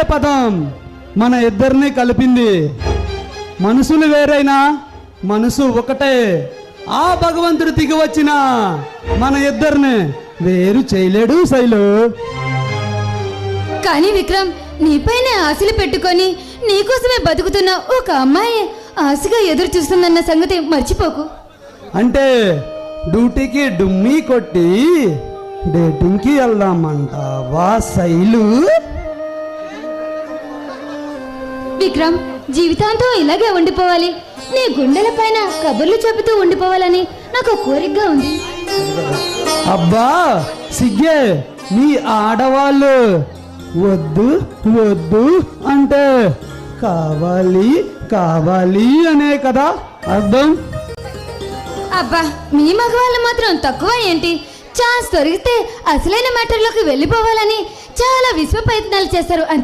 అనే పదం మన ఇద్దరిని కలిపింది. మనసులు వేరైనా మనసు ఒకటే. ఆ భగవంతుడు దిగి వచ్చిన మన ఇద్దరిని వేరు చేయలేడు శైలు. కానీ విక్రమ్, నీపైనే ఆశలు పెట్టుకొని నీకోసమే బతుకుతున్న ఒక అమ్మాయి ఆశగా ఎదురు చూస్తుందన్న సంగతి మర్చిపోకు. అంటే డ్యూటీకి డుమ్మీ కొట్టి డేటింగ్కి వెళ్దామంటావా శైలు? విక్రమ్, జీవితాంతం ఇలాగే ఉండిపోవాలి, నీ గుండెల పైన కబుర్లు చెబుతూ ఉండిపోవాలని నాకు కోరికగా ఉంది. అబ్బా సిగ్గే, మీ ఆడవాళ్ళు వద్దు వద్దు అంటే కావాలి కావాలి అనే కదా అర్థం. అబ్బా, మీ మగవాళ్ళు మాత్రం తక్కువ ఏంటి? ఛాన్స్ దొరికితే అసలైన మ్యాటర్లోకి వెళ్ళిపోవాలని చాలా విశ్వ ప్రయత్నాలు చేస్తారు అంతే.